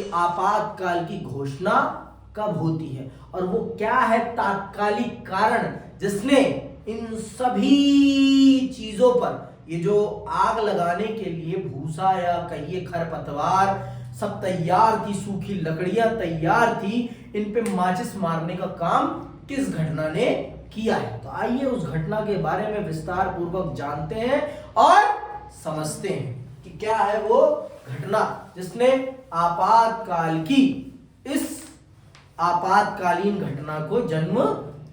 कि आपातकाल की घोषणा कब होती है और वो क्या है तात्कालिक कारण जिसने इन सभी चीजों पर, ये जो आग लगाने के लिए भूसा या कहिए खरपतवार सब तैयार थी, सूखी लकड़ियां तैयार थी, इन पे माचिस मारने का काम किस घटना ने किया है। तो आइए उस घटना के बारे में विस्तार पूर्वक जानते हैं और समझते हैं कि क्या है वो घटना जिसने इस आपातकालीन घटना को जन्म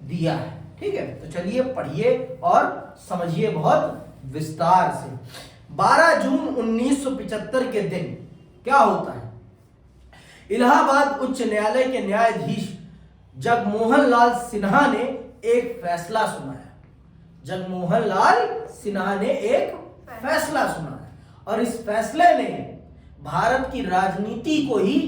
दिया है। ठीक है, तो चलिए पढ़िए और समझिए बहुत विस्तार से। 12 जून 1975 के दिन क्या होता है? इलाहाबाद उच्च न्यायालय के न्यायाधीश जगमोहन लाल सिन्हा ने एक फैसला सुनाया। जगमोहन लाल सिन्हा ने एक फैसला सुनाया और इस फैसले ने भारत की राजनीति को ही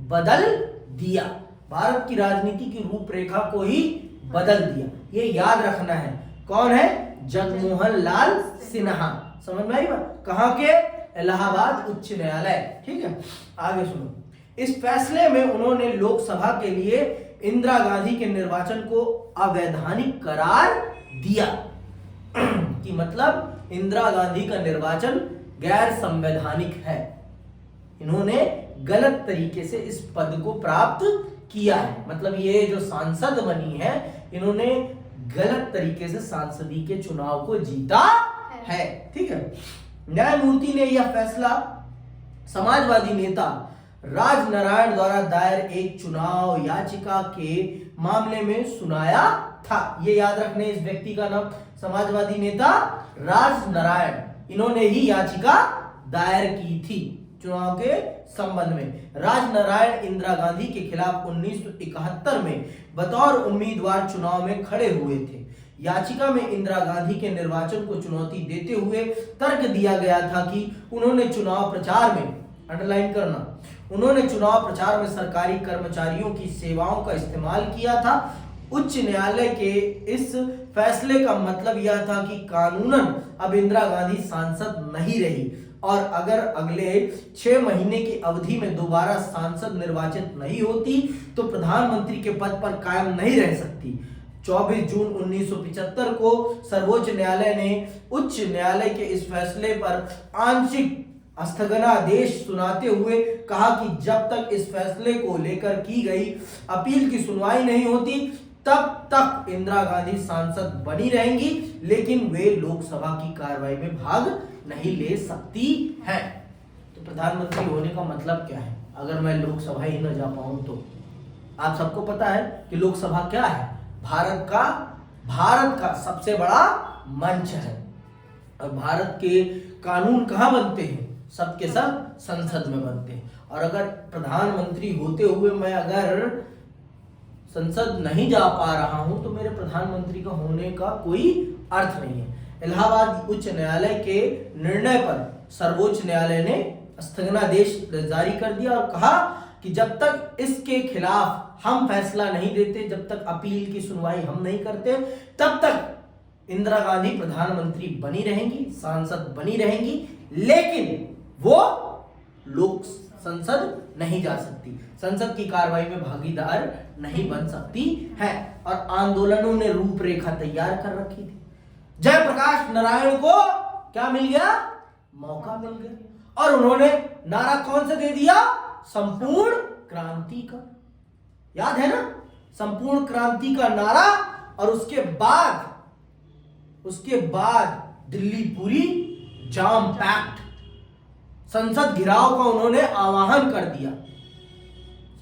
बदल दिया, भारत की राजनीति की रूपरेखा को ही बदल दिया। ये याद रखना है। कौन है? जगमोहन लाल सिन्हा। समझ में आई बात? कहां के? इलाहाबाद उच्च न्यायालय। ठीक है, आगे सुनो। इस फैसले में उन्होंने लोकसभा के लिए इंदिरा गांधी के निर्वाचन को अवैधानिक करार दिया कि मतलब इंदिरा गांधी का निर्वाचन गैर संवैधानिक है, इन्होंने गलत तरीके से इस पद को प्राप्त किया है। मतलब ये जो सांसद बनी है, इन्होंने गलत तरीके से सांसदी के चुनाव को जीता है। ठीक है, न्यायमूर्ति ने यह फैसला समाजवादी नेता राजनारायण द्वारा दायर एक चुनाव याचिका के मामले में सुनाया था। ये याद रखने, इस व्यक्ति का नाम समाजवादी नेता राजनारायण, इन्होंने ही याचिका दायर की थी चुनाव के संबंध में। राजनारायण इंदिरा गांधी के खिलाफ 1971 में बतौर उम्मीदवार चुनाव में खड़े हुए थे। याचिका में इंदिरा गांधी के निर्वाचन को चुनौती देते हुए तर्क दिया गया था कि उन्होंने चुनाव प्रचार में, अंडरलाइन करना, उन्होंने चुनाव प्रचार में सरकारी कर्मचारियों की सेवाओं का इस्तेमाल किया था। उच्च न्यायालय के इस फैसले का मतलब यह था कि कानूनन अब इंदिरा गांधी सांसद नहीं रही और अगर अगले 6 महीने की अवधि में दोबारा सांसद निर्वाचित नहीं होती तो प्रधानमंत्री के पद पर कायम नहीं रह सकती। 24 जून 1975 को सर्वोच्च न्यायालय ने उच्च न्यायालय के इस फैसले पर आंशिक स्थगनादेश सुनाते हुए कहा कि जब तक इस फैसले को लेकर की गई अपील की सुनवाई नहीं होती तब तक इंदिरा गांधी सांसद बनी रहेंगी, लेकिन वे लोकसभा की कार्रवाई में भाग नहीं ले सकती हैं। तो प्रधानमंत्री होने का मतलब क्या है? अगर मैं लोकसभा ही न जा पाऊं तो आप सबको पता है कि लोकसभा क्या है? भारत का सबसे बड़ा मंच है और भारत के कानून कहाँ बनते हैं? सबके सब संसद में बनते हैं। और अगर प्रधानमंत्री होते हुए मैं अगर संसद नहीं जा पा रहा हूं तो मेरे प्रधानमंत्री का होने का कोई अर्थ नहीं है। इलाहाबाद उच्च न्यायालय के निर्णय पर सर्वोच्च न्यायालय ने स्थगनादेश जारी कर दिया और कहा कि जब तक इसके खिलाफ हम फैसला नहीं देते, जब तक अपील की सुनवाई हम नहीं करते, तब तक इंदिरा गांधी प्रधानमंत्री बनी रहेंगी, सांसद बनी रहेंगी, लेकिन वो लोक संसद नहीं जा सकती, संसद की कार्रवाई में भागीदार नहीं बन सकती है। और आंदोलनों ने रूपरेखा तैयार कर रखी थी। जयप्रकाश नारायण को क्या मिल गया? मौका मिल गया और उन्होंने नारा कौन से दे दिया? संपूर्ण क्रांति का। याद है ना? संपूर्ण क्रांति का नारा। और उसके बाद दिल्ली पूरी जाम पैक्ट, संसद घिराव का उन्होंने आह्वान कर दिया।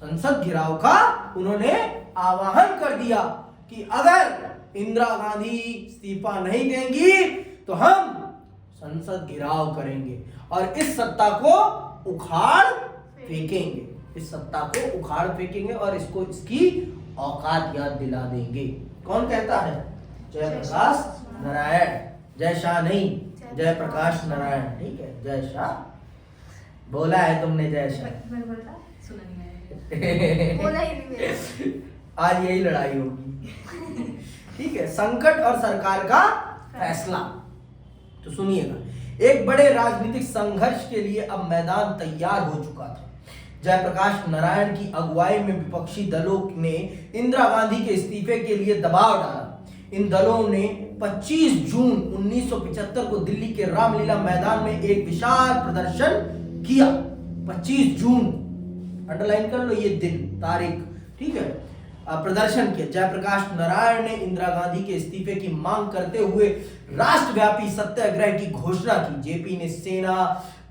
संसद घिराव का उन्होंने आह्वान कर दिया कि अगर इंदिरा गांधी इस्तीफा नहीं देंगी तो हम संसद घिराव करेंगे और इस सत्ता को उखाड़ फेंकेंगे, इस सत्ता को उखाड़ फेंकेंगे और इसको इसकी औकात याद दिला देंगे। कौन कहता है? जयप्रकाश नारायण। जय शाह नहीं, जयप्रकाश नारायण। ठीक है, जय शाह बोला है तुमने, जय शाह। आज यही लड़ाई होगी। ठीक है, संकट और सरकार का फैसला। तो सुनिएगा, एक बड़े राजनीतिक संघर्ष के लिए अब मैदान तैयार हो चुका था। जयप्रकाश नारायण की अगुवाई में विपक्षी दलों ने इंदिरा गांधी के इस्तीफे के लिए दबाव डाला। इन दलों ने 25 जून 1975 को दिल्ली के रामलीला मैदान में एक विशाल प्रदर्शन किया। 25 जून, अंडरलाइन कर लो ये दिन, तारीख, ठीक है। प्रदर्शन किया। जयप्रकाश नारायण ने इंदिरा गांधी के इस्तीफे की मांग करते हुए राष्ट्रव्यापी सत्याग्रह की घोषणा की। जेपी ने सेना,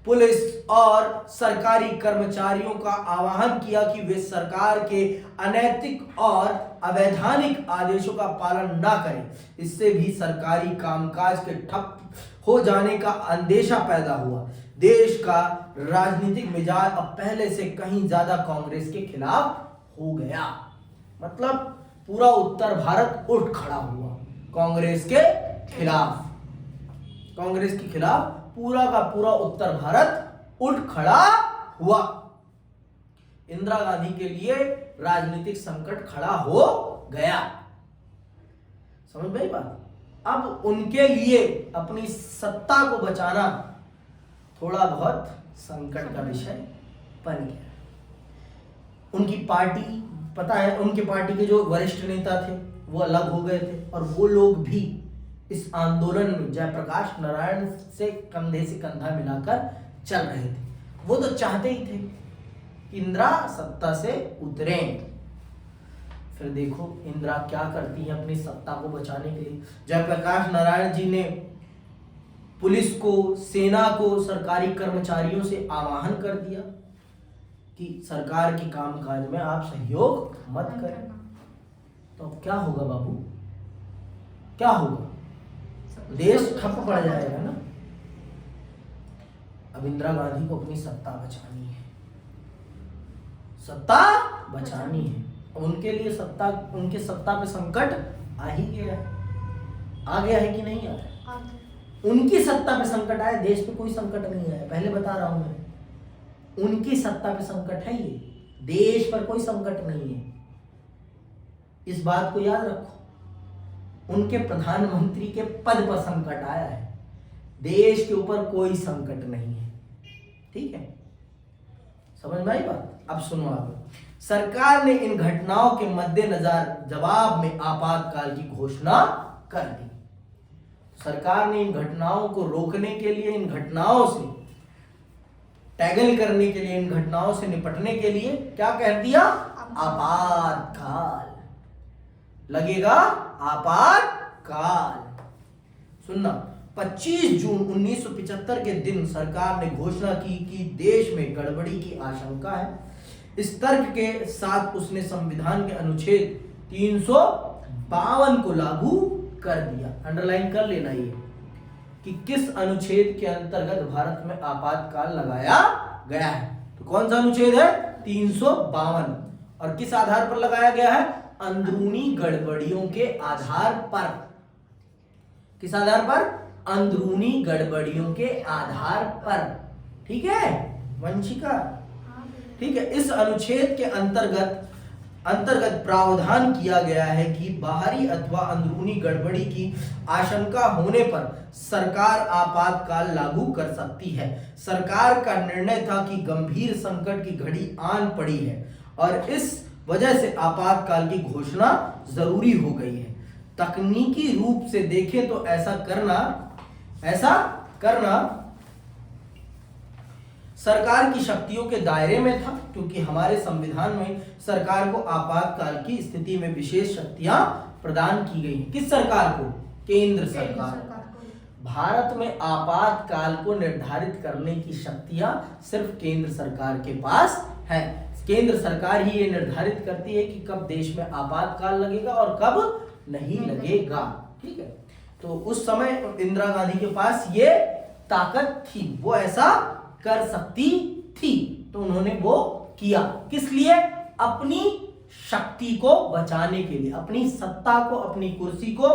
पुलिस और सरकारी कर्मचारियों का आह्वान किया कि वे सरकार के अनैतिक और अवैधानिक आदेशों का पालन न करें। इससे भी सरकारी कामकाज के ठप हो जाने का अंदेशा पैदा हुआ। देश का राजनीतिक मिजाज अब पहले से कहीं ज्यादा कांग्रेस के खिलाफ हो गया। मतलब पूरा उत्तर भारत उठ खड़ा हुआ कांग्रेस के खिलाफ। कांग्रेस के खिलाफ पूरा का पूरा उत्तर भारत उठ खड़ा हुआ। इंदिरा गांधी के लिए राजनीतिक संकट खड़ा हो गया। समझ में आई बात? अब उनके लिए अपनी सत्ता को बचाना थोड़ा बहुत संकट का विषय बन गया। उनकी पार्टी, पता है, उनके पार्टी के जो वरिष्ठ नेता थे वो अलग हो गए थे और वो लोग भी इस आंदोलन में जयप्रकाश नारायण से कंधे से कंधा मिलाकर चल रहे थे। वो तो चाहते ही थे कि इंदिरा सत्ता से उतरें। फिर देखो इंदिरा क्या करती है अपनी सत्ता को बचाने के लिए। जयप्रकाश नारायण जी ने पुलिस को, सेना को, सरकारी कर्मचारियों से आह्वान कर दिया कि सरकार के कामकाज में आप सहयोग मत करें। तो अब क्या होगा बाबू? क्या होगा? देश ठप पड़ जाएगा ना। अब इंदिरा गांधी को अपनी सत्ता बचानी है, सत्ता बचानी है। उनके लिए सत्ता, उनके सत्ता पे संकट आ ही गया है। आ गया है कि नहीं आया? उनकी सत्ता पे संकट आया, देश पे कोई संकट नहीं आया। पहले बता रहा हूं मैं, उनकी सत्ता पे संकट है, ये देश पर कोई संकट नहीं है। इस बात को याद रखो। उनके प्रधानमंत्री के पद पर संकट आया है, देश के ऊपर कोई संकट नहीं है। ठीक है, समझ में आई बात? अब सुनो आगे। सरकार ने इन घटनाओं के मद्देनजर जवाब में आपातकाल की घोषणा कर दी। सरकार ने इन घटनाओं को रोकने के लिए, इन घटनाओं से टैगल करने के लिए, इन घटनाओं से निपटने के लिए क्या कह दिया? आपातकाल लगेगा, आपातकाल। सुनना, 25 जून 1975 के दिन सरकार ने घोषणा की कि देश में गड़बड़ी की आशंका है। इस तर्क के साथ उसने संविधान के अनुच्छेद 352 को लागू कर दिया। अंडरलाइन कर लेना ये कि किस अनुच्छेद के अंतर्गत भारत में आपातकाल लगाया गया है। तो कौन सा अनुच्छेद है? 352। और किस आधार पर लगाया गया है? अंदरूनी गड़बड़ियों के आधार पर। किस आधार पर? अंदरूनी गड़बड़ियों के आधार पर। ठीक है वंशिका? ठीक है। इस अनुच्छेद के अंतर्गत प्रावधान किया गया है कि बाहरी अथवा अंदरूनी गड़बड़ी की आशंका होने पर सरकार आपातकाल लागू कर सकती है। सरकार का निर्णय था कि गंभीर संकट की घड़ी आन पड़ी है और इस वजह से आपातकाल की घोषणा जरूरी हो गई है। तकनीकी रूप से देखें तो ऐसा करना सरकार की शक्तियों के दायरे में था, क्योंकि हमारे संविधान में सरकार को आपातकाल की स्थिति में विशेष शक्तियां प्रदान की गई हैं। किस सरकार को? केंद्र सरकार। भारत में आपातकाल को निर्धारित करने की शक्तियां सिर्फ केंद्र सरकार के पास है। केंद्र सरकार ही ये निर्धारित करती है कि कब देश में आपातकाल लगेगा और कब नहीं लगेगा। ठीक है, तो उस समय इंदिरा गांधी के पास ये ताकत थी, वो ऐसा कर सकती थी, तो उन्होंने वो किया। किस लिए? अपनी शक्ति को बचाने के लिए, अपनी सत्ता को, अपनी कुर्सी को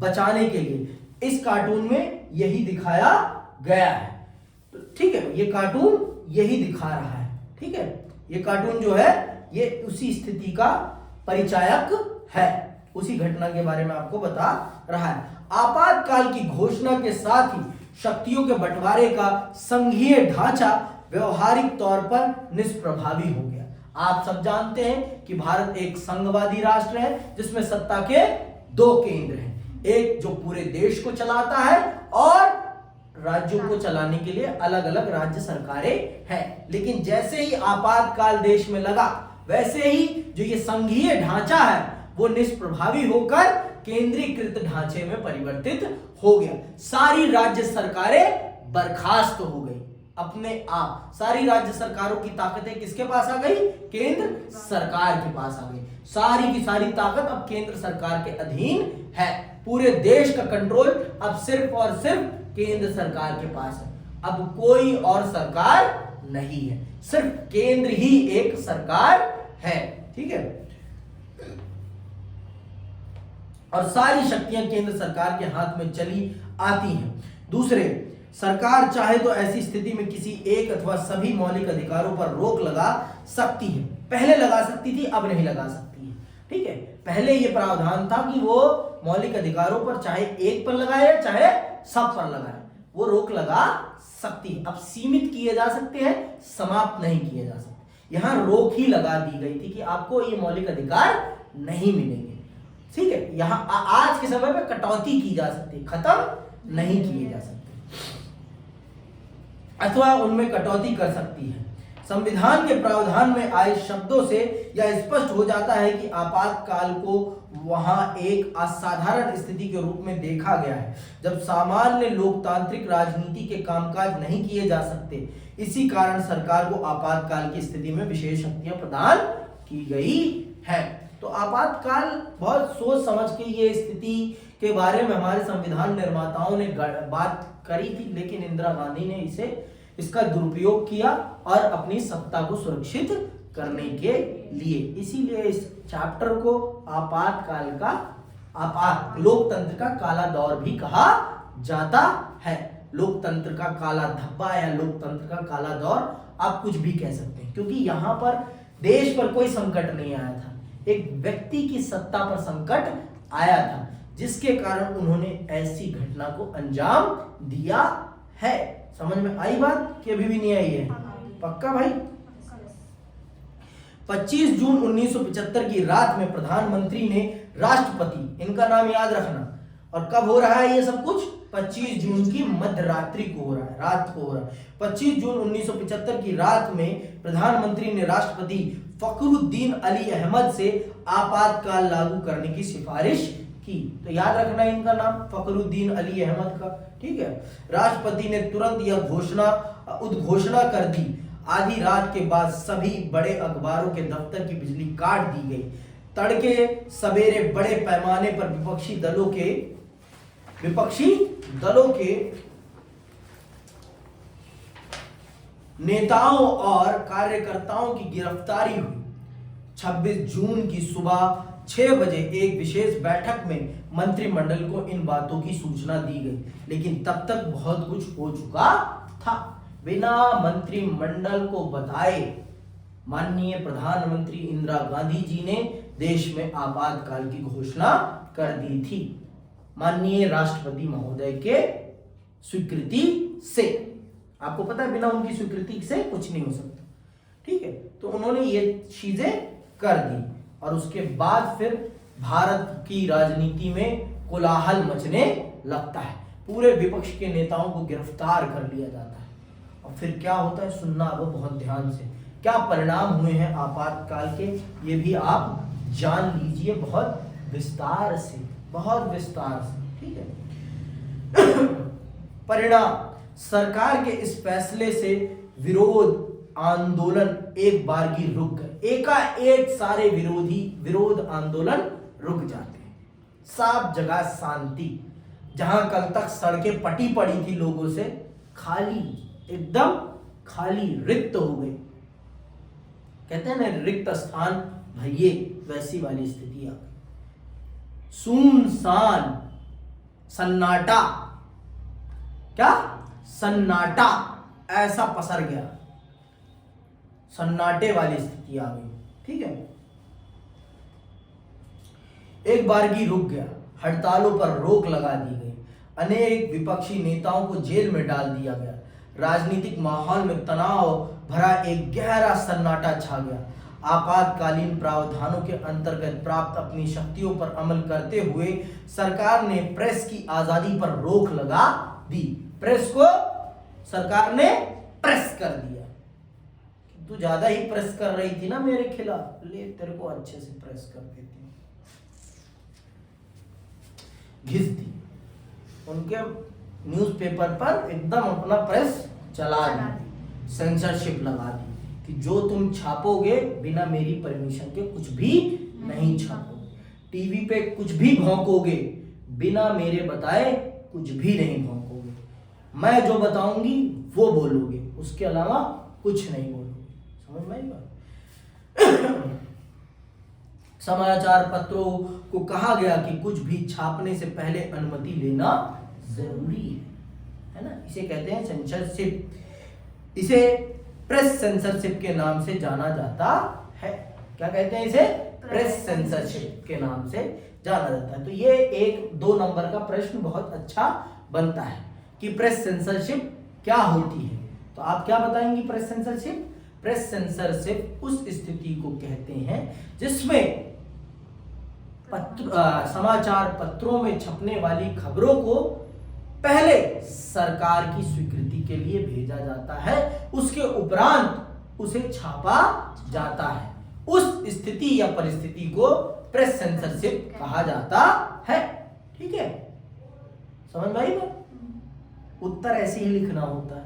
बचाने के लिए। इस कार्टून में यही दिखाया गया है। तो ठीक है, ये कार्टून यही दिखा रहा है। ठीक है, ये कार्टून जो है ये उसी स्थिति का परिचायक है, उसी घटना के बारे में आपको बता रहा है। आपातकाल की घोषणा के साथ ही शक्तियों के बंटवारे का संघीय ढांचा व्यवहारिक तौर पर निष्प्रभावी हो गया। आप सब जानते हैं कि भारत एक संघवादी राष्ट्र है जिसमें सत्ता के दो केंद्र हैं, एक जो पूरे देश को चलाता है और राज्यों को चलाने के लिए अलग अलग राज्य सरकारें हैं। लेकिन जैसे ही आपातकाल देश में लगा, वैसे ही जो ये संघीय ढांचा है वो निष्प्रभावी होकर केंद्रीकृत ढांचे में परिवर्तित हो गया। सारी राज्य सरकारें बर्खास्त हो गई अपने आप। सारी राज्य सरकारों की ताकतें किसके पास आ गई? केंद्र सरकार के पास आ गई। सारी की सारी ताकत अब केंद्र सरकार के अधीन है। पूरे देश का कंट्रोल अब सिर्फ और सिर्फ केंद्र सरकार के पास है। अब कोई और सरकार नहीं है, सिर्फ केंद्र ही एक सरकार है। ठीक है, और सारी शक्तियां केंद्र सरकार के हाथ में चली आती हैं। दूसरे, सरकार चाहे तो ऐसी स्थिति में किसी एक अथवा सभी मौलिक अधिकारों पर रोक लगा सकती है। पहले लगा सकती थी, अब नहीं लगा सकती है। ठीक है, पहले यह प्रावधान था कि वो मौलिक अधिकारों पर चाहे एक पर लगाए चाहे सब पर लगाए, वो रोक लगा सकती है। अब सीमित किए जा सकते हैं, समाप्त नहीं किए जा सकते। यहां रोक ही लगा दी गई थी कि आपको ये मौलिक अधिकार नहीं मिलेंगे। ठीक है, यहां आज के समय में कटौती की जा सकती है, खत्म नहीं किए जा सकते अथवा उनमें कटौती कर सकती है। संविधान के प्रावधान में आए शब्दों से यह स्पष्ट हो जाता है कि आपातकाल को वहां एक असाधारण स्थिति के रूप में देखा गया है, जब सामान्य लोकतांत्रिक राजनीति के कामकाज नहीं किए जा सकते। इसी कारण सरकार को आपातकाल की स्थिति में विशेष शक्तियां प्रदान की गई है। तो आपातकाल बहुत सोच समझ के ये स्थिति के बारे में हमारे संविधान निर्माताओं ने बात करी थी, लेकिन इंदिरा गांधी ने इसका दुरुपयोग किया और अपनी सत्ता को सुरक्षित करने के लिए। इसीलिए इस चैप्टर को आपातकाल का लोकतंत्र का काला दौर भी कहा जाता है। लोकतंत्र का काला धब्बा या लोकतंत्र का काला दौर, आप कुछ भी कह सकते हैं, क्योंकि यहां पर देश पर कोई संकट नहीं आया था, एक व्यक्ति की सत्ता पर संकट आया था, जिसके कारण उन्होंने ऐसी घटना को अंजाम दिया है। समझ में आई बात कि अभी भी नहीं आई है? पक्का भाई? 25 जून 1975 की रात में प्रधानमंत्री ने राष्ट्रपति, इनका नाम याद रखना, और कब हो रहा है ये सब कुछ? 25 जून की मध्य रात्रि को हो रहा है, रात को हो रहा है। 25 जून 1975 की रात में प्रधानमंत्री ने राष्ट्रपति फखरुद्दीन अली अहमद से आपातकाल लागू करने की सिफारिश की। तो याद रखना इनका नाम, फखरुद्दीन अली अहमद का। ठीक है, राष्ट्रपति ने तुरंत यह उद्घोषणा कर दी। आधी रात के बाद सभी बड़े अखबारों के दफ्तर की बिजली काट दी गई। तड़के सवेरे बड़े पैमाने पर विपक्षी दलों के नेताओं और कार्यकर्ताओं की गिरफ्तारी हुई। 26 जून की सुबह 6 बजे एक विशेष बैठक में मंत्रिमंडल को इन बातों की सूचना दी गई, लेकिन तब तक बहुत कुछ हो चुका था। बिना मंत्रिमंडल को बताए माननीय प्रधानमंत्री इंदिरा गांधी जी ने देश में आपातकाल की घोषणा कर दी थी, माननीय राष्ट्रपति महोदय के स्वीकृति से। आपको पता है बिना उनकी स्वीकृति से कुछ नहीं हो सकता। ठीक है, तो उन्होंने ये चीजें कर दी और उसके बाद फिर भारत की राजनीति में कोलाहल मचने लगता है। पूरे विपक्ष के नेताओं को गिरफ्तार कर लिया जाता है। और फिर क्या होता है सुनना अब बहुत ध्यान से, क्या परिणाम हुए हैं आपातकाल के, ये भी आप जान लीजिए बहुत विस्तार से, बहुत विस्तार से। ठीक है, परिणाम, सरकार के इस फैसले से विरोध आंदोलन एक बारगी रुक गए। एकाएक सारे विरोध आंदोलन रुक जाते हैं। सब जगह शांति, जहां कल तक सड़कें पटी पड़ी थी लोगों से, खाली, एकदम खाली, रिक्त हो गई। कहते हैं ना रिक्त स्थान भइये, वैसी वाली स्थिति आ गई। सुनसान, सन्नाटा, क्या सन्नाटा ऐसा पसर गया, सन्नाटे वाली स्थिति आ गई। ठीक है, एक बारगी रुक गया, हड़तालों पर रोक लगा दी गई, अनेक विपक्षी नेताओं को जेल में डाल दिया गया, राजनीतिक माहौल में तनाव भरा एक गहरा सन्नाटा छा गया। आपातकालीन प्रावधानों के अंतर्गत प्राप्त अपनी शक्तियों पर अमल करते हुए सरकार ने प्रेस की आजादी पर रोक लगा दी। प्रेस को सरकार ने प्रेस कर दिया। तू ज्यादा ही प्रेस कर रही थी ना मेरे खिलाफ, ले तेरे को अच्छे से प्रेस कर देती हूं। घिस दी उनके न्यूज़पेपर पर, एकदम अपना प्रेस चला दी, सेंसरशिप लगा दी कि जो तुम छापोगे बिना मेरी परमिशन के कुछ भी नहीं छापोगे, टीवी पे कुछ भी भौंकोगे बिना मेरे बताए कुछ भी नहीं भौंकोगे, मैं जो बताऊंगी वो बोलोगे, उसके अलावा कुछ नहीं बोलोगे। समझ में आई बात? समाचार पत्रों को कहा गया कि कुछ भी छापने से पहले अनुमति लेना जरूरी है ना। इसे कहते हैं सेंसरशिप। इसे प्रेस सेंसरशिप के नाम से जाना जाता है। क्या कहते हैं इसे? प्रेस सेंसरशिप के नाम से जाना जाता है। तो ये एक 2 नंबर का प्रश्न बहुत अच्छा बनता है कि प्रेस सेंसरशिप क्या होती है। तो आप क्या बताएंगी प्रेस सेंसरशिप? प्रेस सेंसरशिप उस स्थिति को कहते हैं जिसमें समाचार पत्रों में छपने वाली खबरों को पहले सरकार की स्वीकृति के लिए भेजा जाता है, उसके उपरांत उसे छापा जाता है। उस स्थिति या परिस्थिति को प्रेस सेंसरशिप कहा जाता है। ठीक है, समझ में आई बात? उत्तर ऐसे ही लिखना होता है,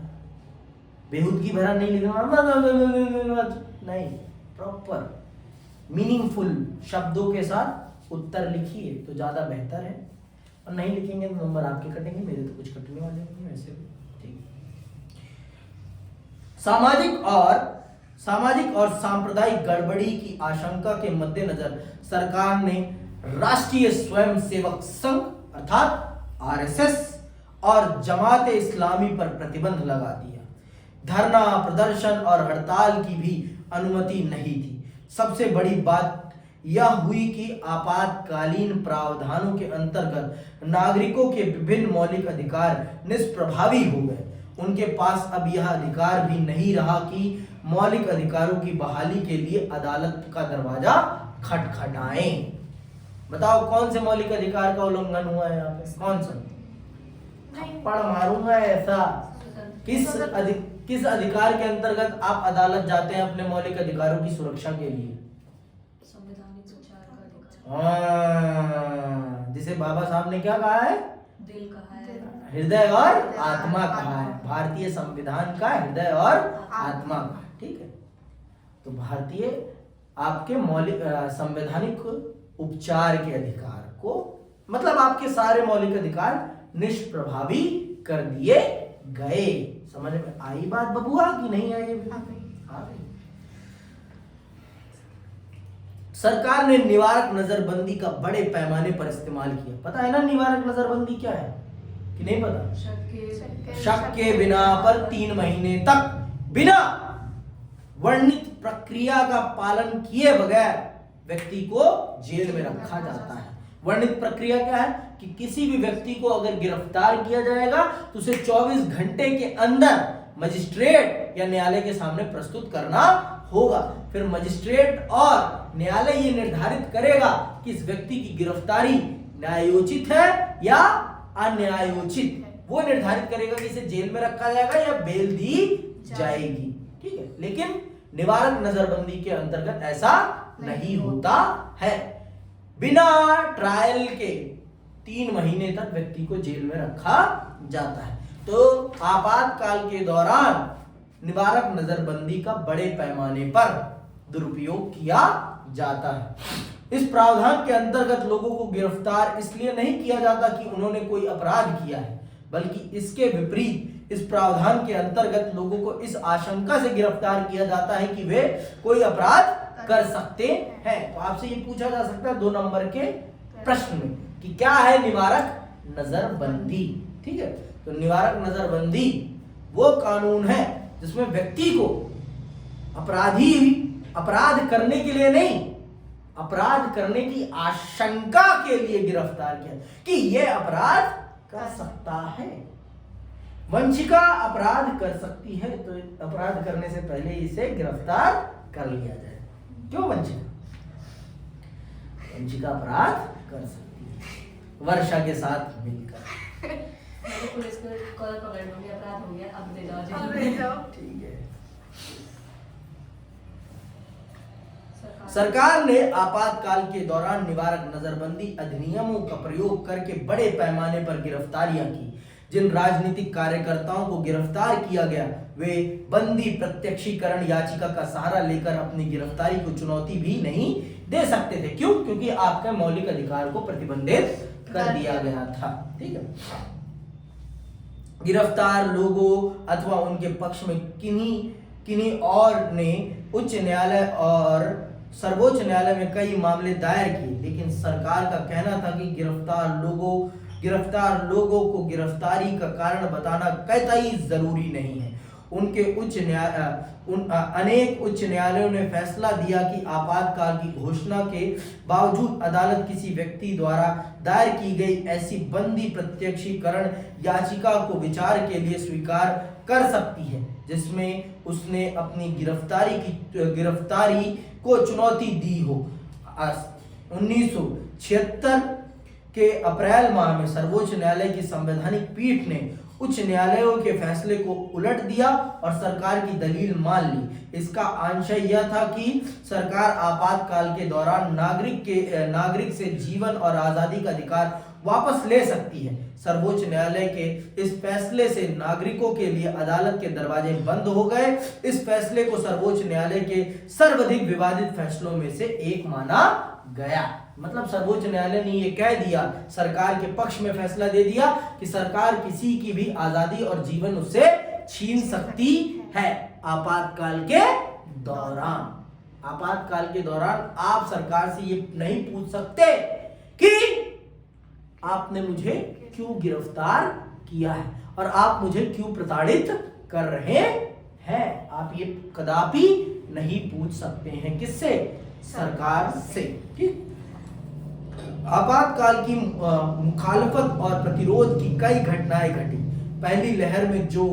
बेहुदगी भरा नहीं लिखना, नहीं, प्रॉपर मीनिंगफुल शब्दों के साथ उत्तर लिखिए तो ज्यादा बेहतर है। और नहीं लिखेंगे तो नंबर आपके कटेंगे, मेरे तो कुछ कटने वाले नहीं वैसे भी। ठीक। सामाजिक और सांप्रदायिक गड़बड़ी की आशंका के मद्देनजर सरकार ने राष्ट्रीय स्वयंसेवक संघ अर्थात आरएसएस और जमात इस्लामी पर प्रतिबंध लगा दिया। धरना, प्रदर्शन और हड़ताल की भी अनुमति नहीं थी। सबसे बड़ी बात यह हुई कि आपातकालीन प्रावधानों के अंतर्गत नागरिकों के विभिन्न मौलिक अधिकार निष्प्रभावी हो गए। उनके पास अब यह अधिकार भी नहीं रहा कि मौलिक अधिकारों की बहाली के लिए अदालत का दरवाजा खटखटाएं। बताओ कौन से मौलिक अधिकार का उल्लंघन हुआ है यहाँ पे? कौन सा? थप्पड़ मारूंगा ऐसा। किस अधिकार के अंतर्गत आप अदालत जाते हैं अपने मौलिक अधिकारों की सुरक्षा के लिए? जिसे बाबा साहब ने क्या कहा है? दिल कहा है, हृदय और आत्मा कहा है। भारतीय संविधान का हृदय और आत्मा का। ठीक है, तो भारतीय आपके मौलिक संवैधानिक उपचार के अधिकार को, मतलब आपके सारे मौलिक अधिकार निष्प्रभावी कर दिए गए। समझ में आई बात बबुआ कि नहीं आई? सरकार ने निवारक नजरबंदी का बड़े पैमाने पर इस्तेमाल किया। पता है ना निवारक नजरबंदी क्या है कि नहीं पता? शक के बिना पर 3 महीने तक बिना वर्णित प्रक्रिया का पालन किए बगैर व्यक्ति को जेल में रखा जाता है। वर्णित प्रक्रिया क्या है कि किसी भी व्यक्ति को अगर गिरफ्तार किया जाएगा तो उसे 24 घंटे के अंदर मजिस्ट्रेट या न्यायालय के सामने प्रस्तुत करना होगा। फिर मजिस्ट्रेट और न्यायालय ये निर्धारित करेगा कि इस व्यक्ति की गिरफ्तारी न्यायोचित है या अन्यायोचित। वो निर्धारित करेगा कि इसे जेल में रखा जाएगा या बेल दी जाएगी। ठीक है, लेकिन निवारक नजरबंदी के अंतर्गत ऐसा नहीं होता है। बिना ट्रायल के 3 महीने तक व्यक्ति को जेल में रखा जाता है। तो आपातकाल के दौरान निवारक नजरबंदी का बड़े पैमाने पर दुरुपयोग किया जाता है। इस प्रावधान के अंतर्गत लोगों को गिरफ्तार इसलिए नहीं किया जाता कि उन्होंने कोई अपराध किया है, बल्कि इसके विपरीत इस प्रावधान के अंतर्गत लोगों को इस आशंका से गिरफ्तार किया जाता है कि वे कोई अपराध कर सकते हैं। तो आपसे ये पूछा जा सकता है 2 नंबर के प्रश्न में कि क्या है निवारक नजरबंदी। ठीक है, तो निवारक नजरबंदी वो कानून है जिसमें व्यक्ति को अपराध करने के लिए नहीं, अपराध करने की आशंका के लिए गिरफ्तार किया कि यह अपराध कर सकता है। वंशिका अपराध कर सकती है, तो अपराध करने से पहले इसे गिरफ्तार कर लिया जाए। क्यों वंशिका? वंशिका अपराध कर सकती है वर्षा के साथ मिलकर। पुलिस को कॉल पकड़ लूंगी, अपराध हो गया, अब ले जाओ अब जेल ले में। जाओ। ठीक है। सरकार ने आपातकाल के दौरान निवारक नजरबंदी अधिनियमों का प्रयोग करके बड़े पैमाने पर गिरफ्तारियां की। जिन राजनीतिक कार्यकर्ताओं को गिरफ्तार किया गया वे बंदी प्रत्यक्षीकरण याचिका का सहारा लेकर अपनी गिरफ्तारी को चुनौती भी नहीं दे सकते थे। क्यों? क्योंकि आपके मौलिक अधिकार को प्रतिबंधित कर दिया गया था। ठीक है। गिरफ्तार लोगों अथवा उनके पक्ष में किन्हीं और ने उच्च न्यायालय और सर्वोच्च न्यायालय में कई मामले दायर किए, लेकिन सरकार का कहना था कि गिरफ्तार लोगों को गिरफ्तारी का कारण बताना कतई जरूरी नहीं है। अनेक उच्च न्यायालयों ने फैसला दिया कि आपातकाल की घोषणा के बावजूद अदालत किसी व्यक्ति द्वारा दायर की गई ऐसी बंदी प्रत्यक्षीकरण याचिका को विचार के लिए स्वीकार कर सकती है जिसमें उसने अपनी गिरफ्तारी को चुनौती दी हो। 1976 के अप्रैल माह में सर्वोच्च न्यायालय की संवैधानिक पीठ ने उच्च न्यायालयों के फैसले को उलट दिया और सरकार की दलील मान ली। इसका आशय यह था कि सरकार आपातकाल के दौरान नागरिक से जीवन और आजादी का अधिकार वापस ले सकती है। सर्वोच्च न्यायालय के इस फैसले से नागरिकों के लिए अदालत के दरवाजे बंद हो गए। इस फैसले को सर्वोच्च न्यायालय के सर्वाधिक विवादित फैसलों में से एक माना गया। मतलब सर्वोच्च न्यायालय ने ये कह दिया, सरकार के पक्ष में फैसला दे दिया कि सरकार किसी की भी आजादी और जीवन उससे छीन सकती है आपातकाल के दौरान। आपातकाल के दौरान आप सरकार से ये नहीं पूछ सकते कि आपने मुझे क्यों गिरफ्तार किया है और आप मुझे क्यों प्रताड़ित कर रहे हैं। आप ये कदापि नहीं पूछ सकते हैं। किससे? सरकार से। ठीक। आपातकाल की मुखालफत और प्रतिरोध की कई घटनाएं घटी। पहली लहर में जो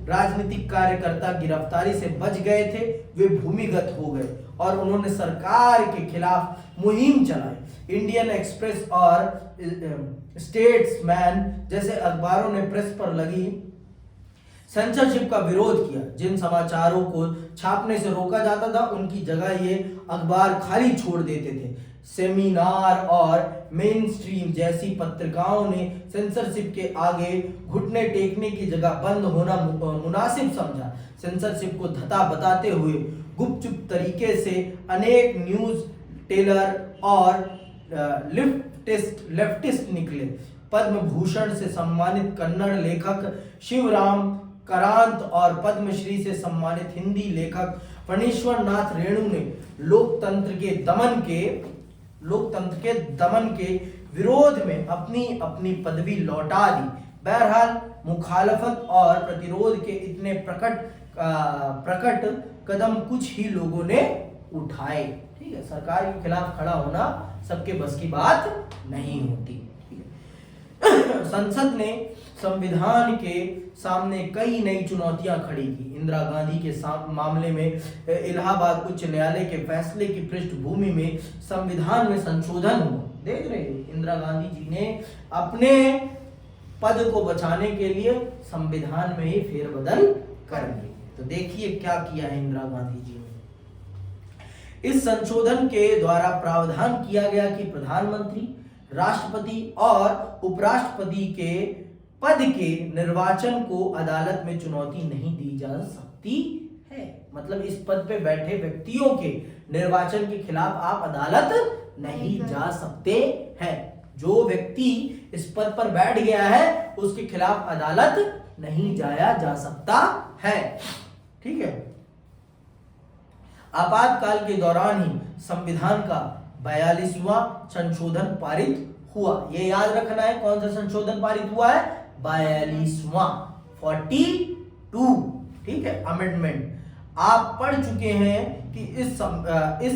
राजनीतिक कार्यकर्ता गिरफ्तारी से बच गए थे वे भूमिगत हो गए और उन्होंने सरकार के खिलाफ मुहिम चलाई। इंडियन एक्सप्रेस और स्टेट्समैन जैसे अखबारों ने प्रेस पर लगी सेंसरशिप का विरोध किया। जिन समाचारों को छापने से रोका जाता था उनकी जगह ये अखबार खाली छोड़ देते थे। सेमिनार और मेन स्ट्रीम जैसी पत्रिकाओं ने सेंसरशिप के आगे घुटने टेकने की जगह बंद होना मुनासिब समझा। सेंसरशिप को धता बताते हुए गुपचुप तरीके से अनेक न्यूज टेलर और लेफ्टिस्ट निकले। पद्म भूषण से सम्मानित कन्नड़ लेखक शिवराम करांत और पद्मश्री से सम्मानित हिंदी लेखक फणीश्वर नाथ रेणु ने लोकतंत्र के दमन के विरोध में अपनी अपनी पदवी लौटा दी। बहरहाल मुखालफत और प्रतिरोध के इतने प्रकट कदम कुछ ही लोगों ने उठाए। ठीक है। सरकार के खिलाफ खड़ा होना सबके बस की बात नहीं होती। संसद ने संविधान के सामने कई नई चुनौतियां खड़ी की। इंदिरा गांधी के मामले में इलाहाबाद उच्च न्यायालय के फैसले की पृष्ठभूमि में संविधान में संशोधन हुआ। देख रहे हैं, इंदिरा गांधी जी ने अपने पद को बचाने के लिए संविधान में ही फेरबदल कर दिए। तो देखिए क्या किया है इंदिरा गांधी जी ने। इस संशोधन के द्वारा प्रावधान किया गया कि प्रधानमंत्री, राष्ट्रपति और उपराष्ट्रपति के पद के निर्वाचन को अदालत में चुनौती नहीं दी जा सकती है। मतलब इस पद पे बैठे व्यक्तियों के निर्वाचन के खिलाफ आप अदालत नहीं जा सकते हैं। जो व्यक्ति इस पद पर बैठ गया है उसके खिलाफ अदालत नहीं जाया जा सकता है। ठीक है। आपातकाल के दौरान ही संविधान का 42वां संशोधन पारित हुआ। ये याद रखना है, कौन सा संशोधन पारित हुआ है? 42वां 42। ठीक है, अमेंडमेंट। आप पढ़ चुके हैं कि इस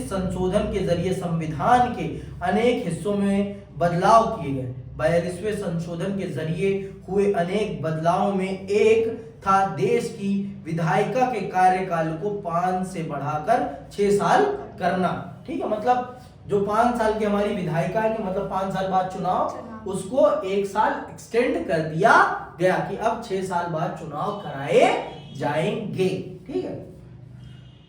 संशोधन के जरिए संविधान के अनेक हिस्सों में बदलाव किए गए। 42वें संशोधन के जरिए हुए अनेक बदलावों में एक था देश की विधायिका के कार्यकाल को 5 से बढ़ाकर 6 साल करना। ठीक है, मतलब जो 5 साल की हमारी विधायिका है कि मतलब 5 साल बाद चुनाव, उसको 1 साल एक्सटेंड कर दिया गया कि अब 6 साल बाद चुनाव कराए जाएंगे। ठीक है,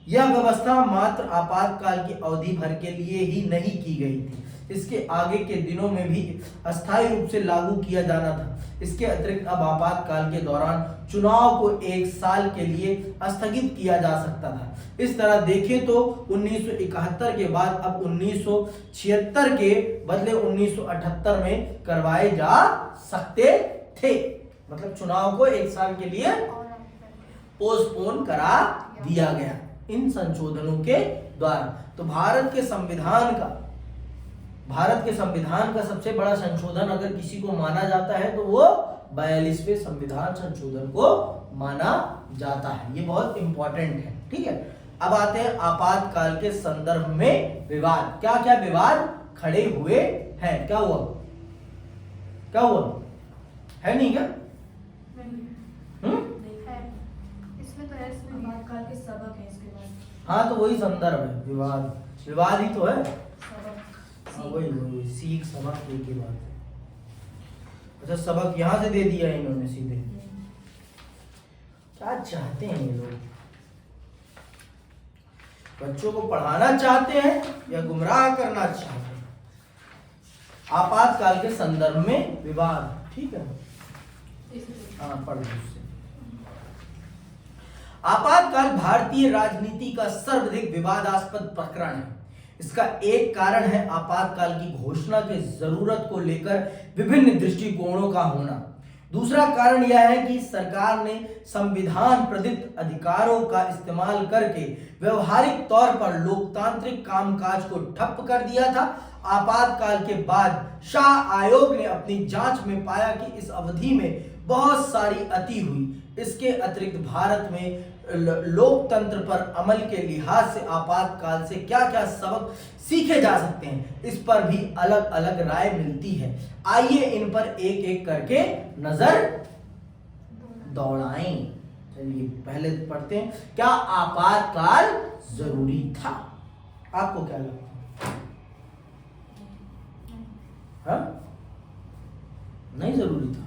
यह व्यवस्था मात्र आपातकाल की अवधि भर के लिए ही नहीं की गई थी, इसके आगे के दिनों में भी अस्थायी रूप से लागू किया जाना था। इसके अतिरिक्त अब आपातकाल के दौरान चुनाव को 1 साल के लिए स्थगित किया जा सकता था। इस तरह देखें तो 1971 के बाद अब 1976 के बदले 1978 में करवाए जा सकते थे। मतलब चुनाव को 1 साल के लिए पोस्टपोन करा दिया गया इन संशोधनों के द्वारा। तो भारत के संविधान का सबसे बड़ा संशोधन अगर किसी को माना जाता है तो वो 42वें संविधान संशोधन को माना जाता है। ये बहुत इंपॉर्टेंट है। ठीक है, अब आते हैं आपातकाल के संदर्भ में विवाद। क्या क्या विवाद खड़े हुए हैं? क्या हुआ है? नहीं क्या? इसमें तो है, इसमें आपातकाल के सबक है इसके बाद। हाँ, तो वही संदर्भ है, विवाद ही तो है। सबक वही सीख सबक एक ही बात है। अच्छा, सबक यहाँ से दे दिया इन्होंने सीधे। क्या चाहते हैं ये लोग? बच्चों को पढ़ाना चाहते हैं या गुमराह करना चाहते हैं? आपातकाल के संदर्भ में विवाद। ठीक है, हाँ पढ़ लो उससे। आपातकाल भारतीय राजनीति का सर्वाधिक विवादास्पद प्रकरण है। इसका एक कारण है आपातकाल की घोषणा की जरूरत को लेकर विभिन्न दृष्टिकोणों का होना। दूसरा कारण यह है कि सरकार ने संविधान प्रदत्त अधिकारों का इस्तेमाल करके व्यवहारिक तौर पर लोकतांत्रिक कामकाज को ठप कर दिया था। आपातकाल के बाद शाह आयोग ने अपनी जांच में पाया कि इस अवधि में बहुत सारी अति हुई। इसके अतिरिक्त भारत में लोकतंत्र पर अमल के लिहाज से आपातकाल से क्या क्या सबक सीखे जा सकते हैं, इस पर भी अलग अलग राय मिलती है। आइए इन पर एक एक करके नजर दौड़ाएं। चलिए पहले पढ़ते हैं, क्या आपातकाल जरूरी था? आपको क्या लगता है? हाँ? नहीं जरूरी था?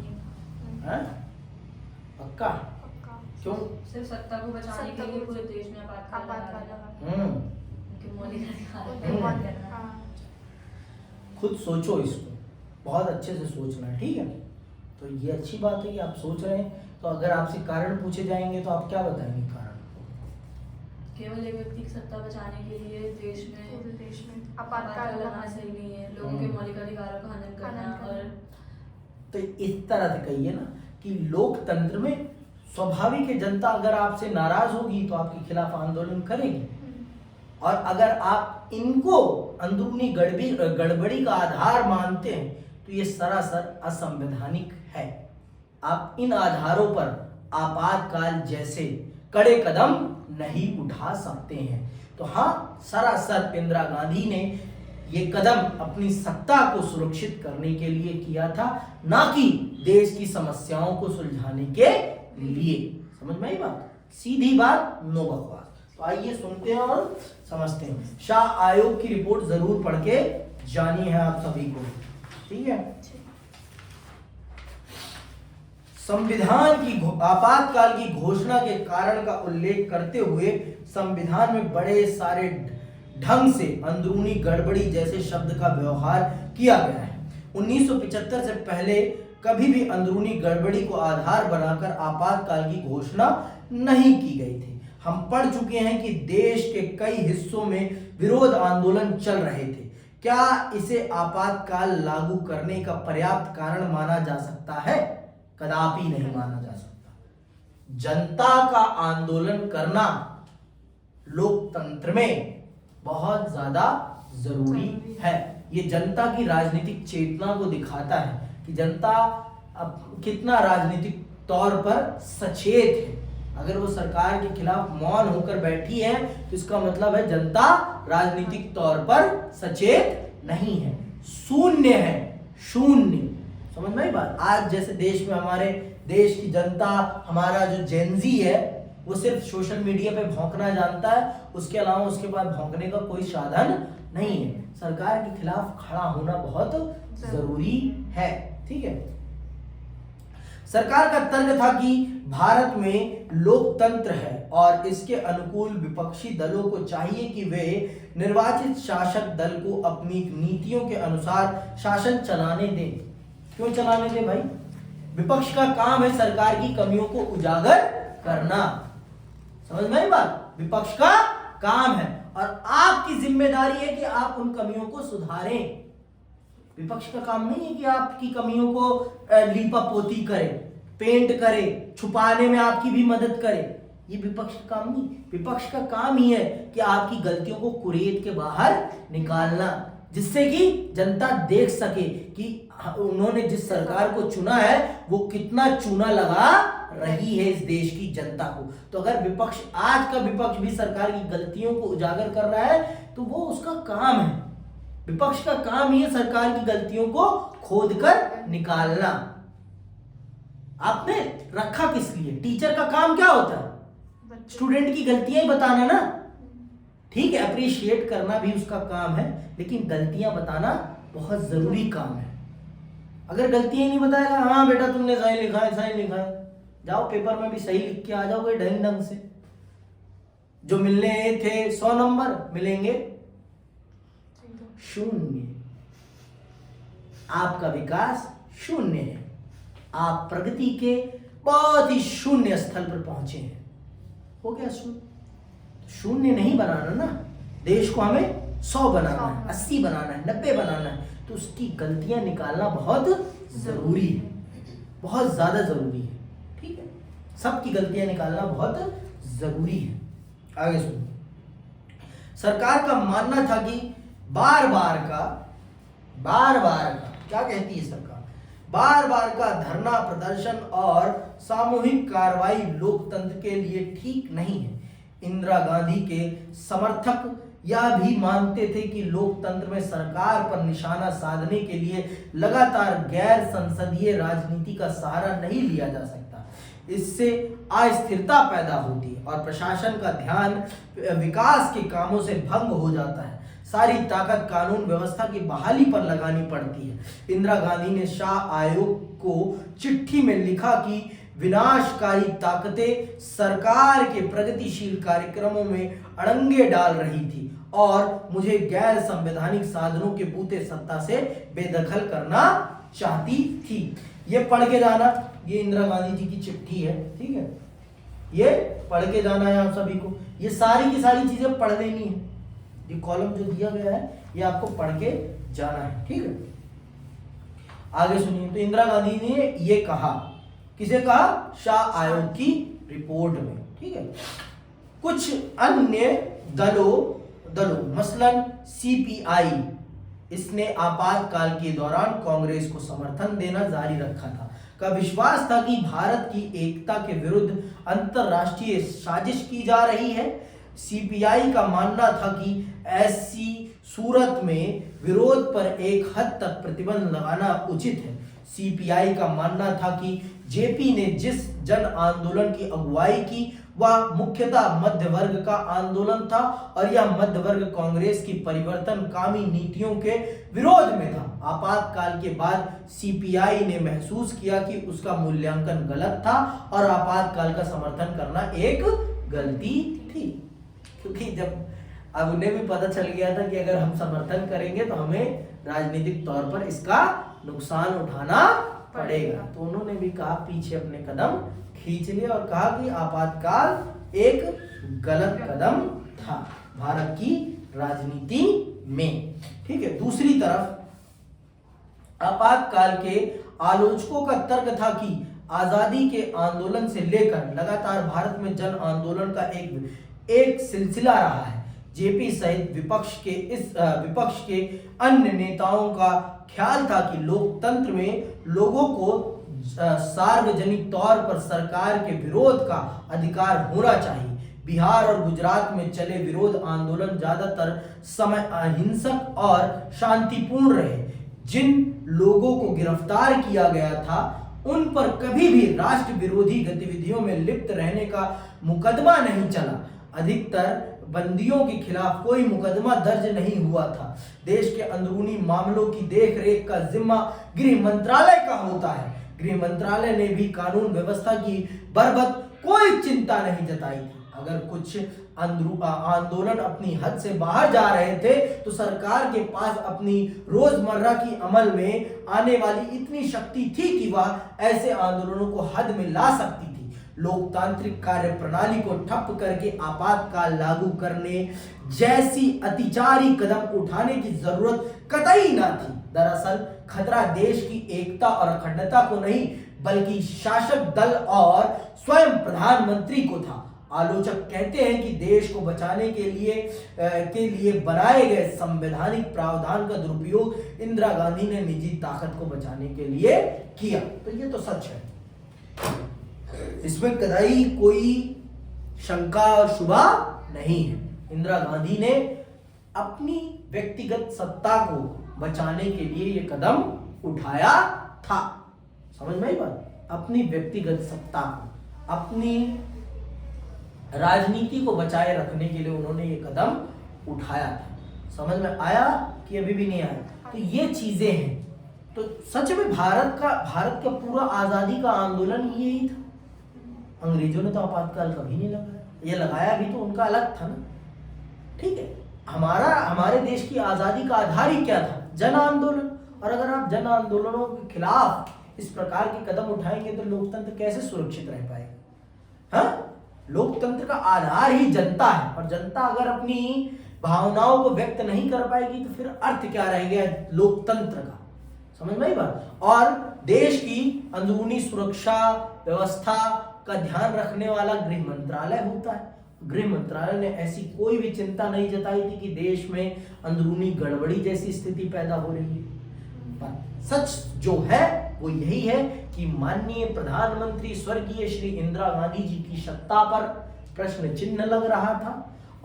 हाँ? पक्का? क्यों? सिर्फ सत्ता को बचाने के लिए पूरे देश में आपातकाल हम्म, मौलिक अधिकार। खुद सोचो इसको, बहुत अच्छे से सोचना है। ठीक है, तो ये अच्छी बात है कि आप सोच रहे हैं। तो अगर आपसे कारण पूछे जाएंगे तो आप क्या बताएंगे? कारण केवल एक व्यक्ति की सत्ता बचाने के लिए देश में आपातकाल लगाना सही नहीं है। लोगों के मौलिक अधिकारों का हनन करना। और तो इस तरह से कहिए ना कि लोकतंत्र में स्वाभाविक है, जनता अगर आपसे नाराज होगी तो आपके खिलाफ आंदोलन करेगी। और अगर आप इनको अंदरूनी गड़बड़ी का आधार मानते हैं तो ये सरासर असंवैधानिक है। आप इन आधारों पर आपातकाल जैसे कड़े कदम नहीं उठा सकते हैं। तो हाँ, सरासर इंदिरा गांधी ने ये कदम अपनी सत्ता को सुरक्षित करने के लिए किया था, ना कि देश की समस्याओं को सुलझाने के लिए। समझ में आई बात? सीधी बात, नो बकवास। तो आइए सुनते हैं और समझते हैं। शाह आयोग की रिपोर्ट जरूर पढ़ के जानी है आप सभी को। ठीक है, संविधान की आपातकाल की घोषणा के कारण का उल्लेख करते हुए संविधान में बड़े सारे ढंग से अंदरूनी गड़बड़ी जैसे शब्द का व्यवहार किया गया है। 1975 से पहले कभी भी अंदरूनी गड़बड़ी को आधार बनाकर आपातकाल की घोषणा नहीं की गई थी। हम पढ़ चुके हैं कि देश के कई हिस्सों में विरोध आंदोलन चल रहे थे। क्या इसे आपातकाल लागू करने का पर्याप्त कारण माना जा सकता है? कदापि नहीं माना जा सकता। जनता का आंदोलन करना लोकतंत्र में बहुत ज्यादा जरूरी है। ये जनता की राजनीतिक चेतना को दिखाता है कि जनता अब कितना राजनीतिक तौर पर सचेत है। अगर वो सरकार के खिलाफ मौन होकर बैठी है तो इसका मतलब है जनता राजनीतिक तौर पर सचेत नहीं है, शून्य है, शून्य। समझ में आई बात। आज जैसे देश में हमारे देश की जनता, हमारा जो जेनजी है, वो सिर्फ सोशल मीडिया पे भौंकना जानता है, उसके अलावा उसके पास भौंकने का कोई साधन नहीं है। सरकार के खिलाफ खड़ा होना बहुत जरूरी है, ठीक है। सरकार का तर्क था कि भारत में लोकतंत्र है और इसके अनुकूल विपक्षी दलों को चाहिए कि वे निर्वाचित शासक दल को अपनी नीतियों के अनुसार शासन चलाने दें। क्यों चलाने दें भाई? विपक्ष का काम है सरकार की कमियों को उजागर करना। समझ में आई बात? विपक्ष का काम है और आपकी जिम्मेदारी है कि आप उन कमियों को सुधारें। विपक्ष का काम नहीं है कि आपकी कमियों को लीपापोती करे, पेंट करे, छुपाने में आपकी भी मदद करे। ये विपक्ष का काम नहीं। विपक्ष का काम ही है कि आपकी गलतियों को कुरेद के बाहर निकालना, जिससे कि जनता देख सके कि उन्होंने जिस सरकार को चुना है वो कितना चूना लगा रही है इस देश की जनता को। तो अगर विपक्ष, आज का विपक्ष भी सरकार की गलतियों को उजागर कर रहा है तो वो उसका काम है। विपक्ष का काम ही है सरकार की गलतियों को खोदकर निकालना। आपने रखा किस लिए? टीचर का काम क्या होता है? स्टूडेंट की गलतियां ही बताना ना। ठीक है, अप्रिशिएट करना भी उसका काम है, लेकिन गलतियां बताना बहुत जरूरी काम है। अगर गलतियां नहीं बताएगा, हाँ बेटा तुमने सही लिखा है, सही लिखा है, जाओ पेपर में भी सही लिख के आ जाओगे ढंग ढंग से। जो मिलने थे 100 नंबर मिलेंगे 0। आपका विकास 0 है। आप प्रगति के बहुत ही शून्य स्थल पर पहुंचे हैं। हो गया 0 नहीं बनाना ना। देश को हमें 100 बनाना है, 80 बनाना है, 90 बनाना है, तो उसकी गलतियां निकालना बहुत जरूरी है, बहुत ज्यादा जरूरी है। ठीक है, सबकी गलतियां निकालना बहुत जरूरी है। आगे सुनो। सरकार का मानना था कि बार बार का क्या कहती है सरकार, बार बार का धरना प्रदर्शन और सामूहिक कार्रवाई लोकतंत्र के लिए ठीक नहीं है। इंदिरा गांधी के समर्थक यह भी मानते थे कि लोकतंत्र में सरकार पर निशाना साधने के लिए लगातार गैर संसदीय राजनीति का सहारा नहीं लिया जा सकता। इससे अस्थिरता पैदा होती है और प्रशासन का ध्यान विकास के कामों से भंग हो जाता है। सारी ताकत कानून व्यवस्था की बहाली पर लगानी पड़ती है। इंदिरा गांधी ने शाह आयोग को चिट्ठी में लिखा कि विनाशकारी ताकतें सरकार के प्रगतिशील कार्यक्रमों में अड़ंगे डाल रही थी और मुझे गैर संवैधानिक साधनों के बूते सत्ता से बेदखल करना चाहती थी। ये पढ़ के जाना, ये इंदिरा गांधी जी की चिट्ठी है। ठीक है, ये पढ़ के जाना है आप सभी को। ये सारी की सारी चीजें पढ़ लेनी है। ये कॉलम जो दिया गया है ये आपको पढ़ के जाना है। ठीक है, आगे सुनिए। तो इंदिरा गांधी ने ये कहा, किसे कहा? शाह आयोग की रिपोर्ट में। ठीक है, कुछ अन्य दलों मसलन सीपीआई, इसने आपातकाल के दौरान कांग्रेस को समर्थन देना जारी रखा था। का विश्वास था कि भारत की एकता के विरुद्ध अंतरराष्ट्रीय साजिश की जा रही है। सीपीआई का मानना था कि ऐसी सूरत में विरोध पर एक हद तक प्रतिबंध लगाना उचित है। सीपीआई का मानना था कि जेपी ने जिस जन आंदोलन की अगुवाई की वह मुख्यतः मध्य वर्ग का आंदोलन था और यह मध्य वर्ग कांग्रेस की परिवर्तनकामी नीतियों के विरोध में था। आपातकाल के बाद सीपीआई ने महसूस किया कि उसका मूल्यांकन गलत था और आपातकाल का समर्थन करना एक गलती थी, क्योंकि जब अब उन्हें भी पता चल गया था कि अगर हम समर्थन करेंगे तो हमें राजनीतिक तौर पर इसका नुकसान उठाना पड़ेगा। तो उन्होंने भी कहा, पीछे अपने कदम खींच लिए और कहा कि आपातकाल एक गलत कदम था भारत की राजनीति में। ठीक है, दूसरी तरफ आपातकाल के आलोचकों का तर्क था कि आजादी के आंदोलन से लेकर लगातार भारत में जन आंदोलन का एक सिलसिला रहा है। जेपी सहित विपक्ष के अन्य नेताओं का ख्याल था कि लोकतंत्र में लोगों को सार्वजनिक तौर पर सरकार के विरोध का अधिकार होना चाहिए। बिहार और गुजरात में चले विरोध आंदोलन ज्यादातर समय अहिंसक और शांतिपूर्ण रहे। जिन लोगों को गिरफ्तार किया गया था उन पर कभी भी राष्ट्र विरोधी गतिविधियों में लिप्त रहने का मुकदमा नहीं चला। अधिकतर बंदियों के खिलाफ कोई मुकदमा दर्ज नहीं हुआ था। देश के अंदरूनी मामलों की देखरेख का जिम्मा गृह मंत्रालय का होता है। गृह मंत्रालय ने भी कानून व्यवस्था की बरबत कोई चिंता नहीं जताई थी। अगर कुछ आंदोलन अपनी हद से बाहर जा रहे थे तो सरकार के पास अपनी रोजमर्रा की अमल में आने वाली इतनी शक्ति थी कि वह ऐसे आंदोलनों को हद में ला सकती थी। लोकतांत्रिक कार्य प्रणाली को ठप करके आपातकाल लागू करने जैसी अतिचारी कदम उठाने की जरूरत कतई ना थी। दरअसल खतरा देश की एकता और अखंडता को नहीं बल्कि शासक दल और स्वयं प्रधानमंत्री को था। आलोचक कहते हैं कि देश को बचाने के लिए बनाए गए संवैधानिक प्रावधान का दुरुपयोग इंदिरा गांधी ने निजी ताकत को बचाने के लिए किया। तो ये तो सच है, इसमें कदाई कोई शंका शुबा नहीं है। इंदिरा गांधी ने अपनी व्यक्तिगत सत्ता को बचाने के लिए ये कदम उठाया था। समझ में आई बात? अपनी व्यक्तिगत सत्ता को, अपनी राजनीति को बचाए रखने के लिए उन्होंने ये कदम उठाया था। समझ में आया कि अभी भी नहीं आया? तो ये चीजें हैं। तो सच में भारत का पूरा आजादी का आंदोलन यही था। अंग्रेजों ने तो आपातकाल कभी नहीं लगाया, ये लगाया भी तो उनका अलग था ना। ठीक है, हमारे देश की आजादी का आधार ही क्या था? जन आंदोलन। और अगर आप जन आंदोलनों के खिलाफ इस प्रकार के कदम उठाएंगे तो लोकतंत्र कैसे सुरक्षित रह पाएगा? हाँ, लोकतंत्र का आधार ही जनता है, और जनता अगर अपनी भावनाओं को व्यक्त नहीं कर पाएगी तो फिर अर्थ क्या रह गया लोकतंत्र का? समझ में आई बात? और देश की अंदरूनी सुरक्षा व्यवस्था का ध्यान रखने वाला गृह मंत्रालय होता है। गृह मंत्रालय ने ऐसी कोई भी चिंता नहीं जताई थी कि देश में अंदरूनी गड़बड़ी जैसी स्थिति पैदा हो रही है। पर सच जो है वो यही है कि माननीय प्रधानमंत्री स्वर्गीय श्री इंदिरा गांधी जी की सत्ता पर प्रश्न चिन्ह लग रहा था,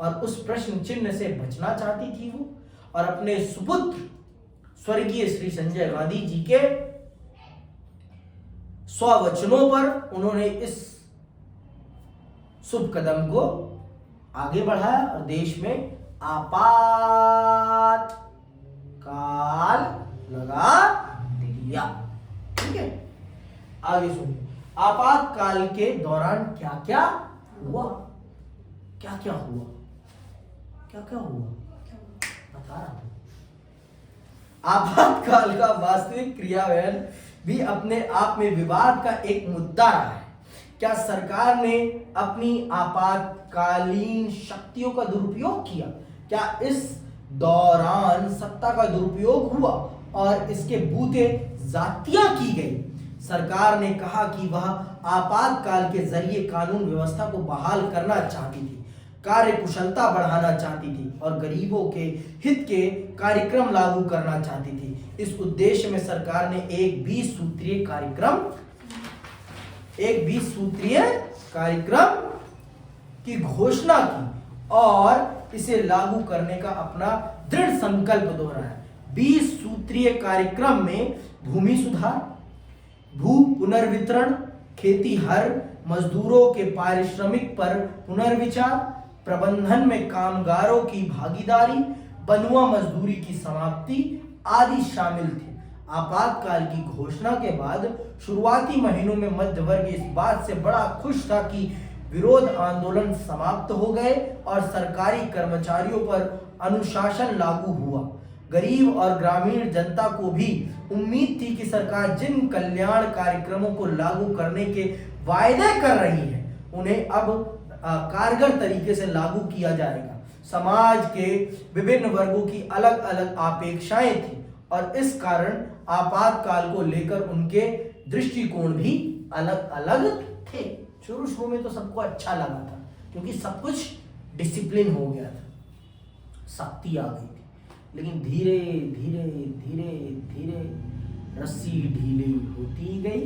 और उस प्रश्न चिन्ह से बचना चाहती थी वो, और अपने सुपुत्र स्वर्गीय श्री संजय गांधी जी के स्ववचनों पर उन्होंने इस शुभ कदम को आगे बढ़ाया और देश में आपात काल लगा दिया। ठीक है, आगे सुनिए। आपातकाल के दौरान क्या क्या हुआ? क्या क्या हुआ? क्या क्या हुआ बता रहा हूं। आपातकाल का वास्तविक क्रियान्वयन भी अपने आप में विवाद का एक मुद्दा रहा है। क्या सरकार ने अपनी आपातकालीन शक्तियों का दुरुपयोग किया? क्या इस दौरान सत्ता का दुरुपयोग हुआ और इसके बूते जातियां की गई? सरकार ने कहा कि वह आपातकाल के जरिए कानून व्यवस्था को बहाल करना चाहती थी, कार्य कुशलता बढ़ाना चाहती थी और गरीबों के हित के कार्यक्रम लागू करना चाहती थी। इस उद्देश्य में सरकार ने एक 20 सूत्रीय कार्यक्रम की घोषणा की और इसे लागू करने का अपना दृढ़ संकल्प दोहराया। 20 सूत्रीय कार्यक्रम में भूमि सुधार, भू पुनर्वितरण, खेतीहर मजदूरों के पारिश्रमिक पर पुनर्विचार, प्रबंधन में कामगारों की भागीदारी, बंधुआ मजदूरी की समाप्ति आदि शामिल थे। आपातकाल की घोषणा के बाद शुरुआती महीनों में मध्य वर्ग इस बात से बड़ा खुश था कि विरोध आंदोलन समाप्त हो गए और सरकारी कर्मचारियों पर अनुशासन लागू हुआ। गरीब और ग्रामीण जनता को भी उम्मीद थी कि सरकार जिन कल्याण कार्यक्रमों को लागू करने के वायदे कर रही है उन्हें अब कारगर तरीके से लागू किया जाएगा। समाज के विभिन्न वर्गों की अलग अलग अपेक्षाएं थी और इस कारण आपातकाल को लेकर उनके दृष्टिकोण भी अलग अलग थे। शुरू में तो सबको अच्छा लगा था क्योंकि सब कुछ डिसिप्लिन हो गया था, शक्ति आ गई थी, लेकिन धीरे धीरे धीरे धीरे रस्सी ढीली होती गई